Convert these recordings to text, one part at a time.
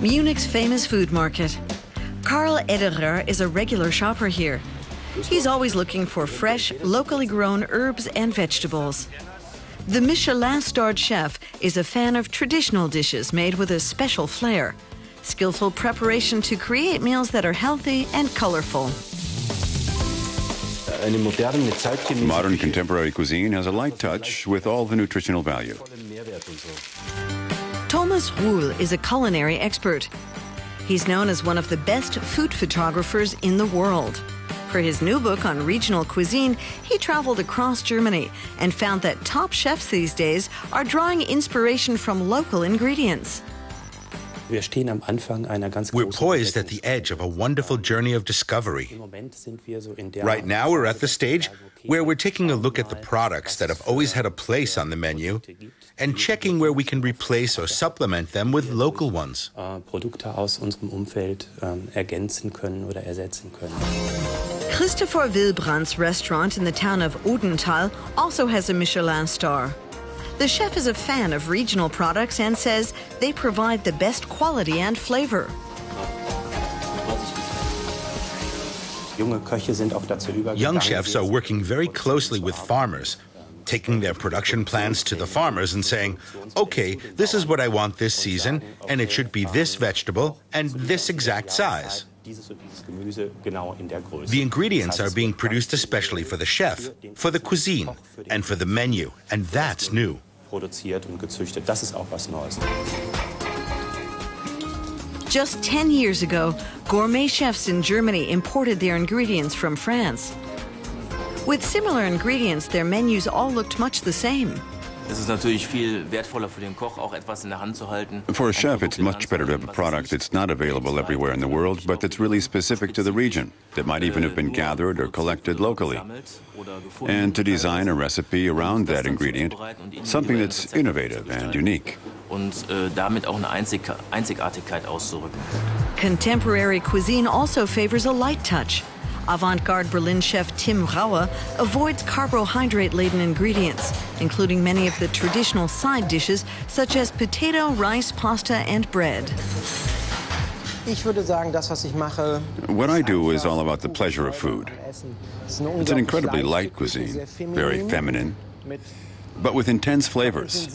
Munich's famous food market. Karl Ederer is a regular shopper here. He's always looking for fresh, locally grown herbs and vegetables. The Michelin-starred chef is a fan of traditional dishes made with a special flair. Skillful preparation to create meals that are healthy and colorful. Modern contemporary cuisine has a light touch with all the nutritional value. Ruhl is a culinary expert. He's known as one of the best food photographers in the world. For his new book on regional cuisine, he traveled across Germany and found that top chefs these days are drawing inspiration from local ingredients. We're poised at the edge of a wonderful journey of discovery. Right now, we're at the stage where we're taking a look at the products that have always had a place on the menu and checking where we can replace or supplement them with local ones. Christopher Wilbrand's restaurant in the town of Untitled also has a Michelin star. The chef is a fan of regional products and says they provide the best quality and flavor. Young chefs are working very closely with farmers, taking their production plans to the farmers and saying, okay, this is what I want this season, and it should be this vegetable and this exact size. The ingredients are being produced especially for the chef, for the cuisine, and for the menu, and that's new. Just 10 years ago, gourmet chefs in Germany imported their ingredients from France. With similar ingredients, their menus all looked much the same. For a chef, it's much better to have a product that's not available everywhere in the world, but that's really specific to the region, that might even have been gathered or collected locally. And to design a recipe around that ingredient, something that's innovative and unique. Contemporary cuisine also favors a light touch. Avant-garde Berlin chef Tim Raue avoids carbohydrate-laden ingredients, including many of the traditional side dishes such as potato, rice, pasta, and bread. What I do is all about the pleasure of food. It's an incredibly light cuisine, very feminine, but with intense flavors,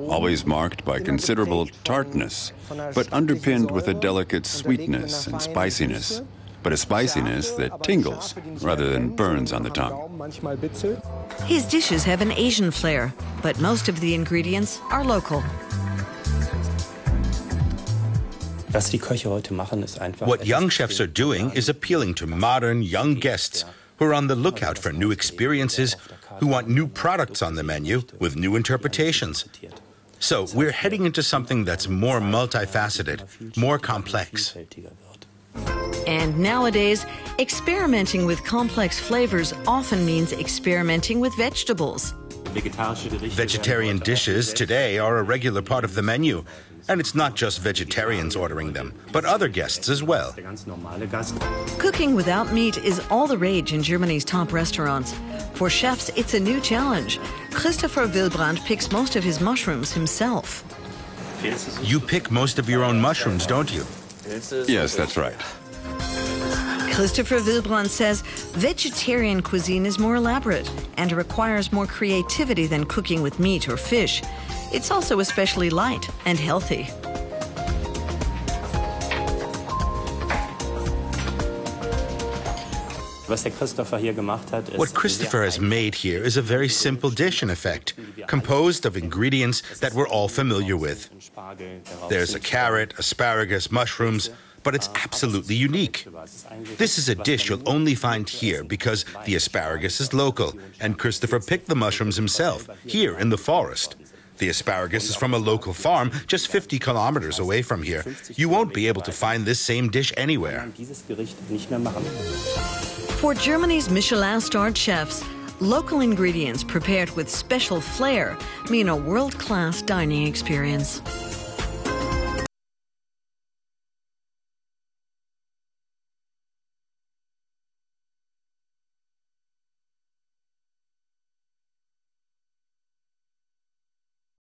always marked by considerable tartness, but underpinned with a delicate sweetness and spiciness. But a spiciness that tingles rather than burns on the tongue. His dishes have an Asian flair, but most of the ingredients are local. What young chefs are doing is appealing to modern, young guests who are on the lookout for new experiences, who want new products on the menu with new interpretations. So we're heading into something that's more multifaceted, more complex. And nowadays, experimenting with complex flavors often means experimenting with vegetables. Vegetarian dishes today are a regular part of the menu. And it's not just vegetarians ordering them, but other guests as well. Cooking without meat is all the rage in Germany's top restaurants. For chefs, it's a new challenge. Christopher Wilbrand picks most of his mushrooms himself. You pick most of your own mushrooms, don't you? Yes, that's right. Christopher Wilbrand says vegetarian cuisine is more elaborate and requires more creativity than cooking with meat or fish. It's also especially light and healthy. What Christopher has made here is a very simple dish, in effect, composed of ingredients that we're all familiar with. There's a carrot, asparagus, mushrooms, but it's absolutely unique. This is a dish you'll only find here because the asparagus is local, and Christopher picked the mushrooms himself, here in the forest. The asparagus is from a local farm just 50 kilometers away from here. You won't be able to find this same dish anywhere. For Germany's Michelin-starred chefs, local ingredients prepared with special flair mean a world-class dining experience.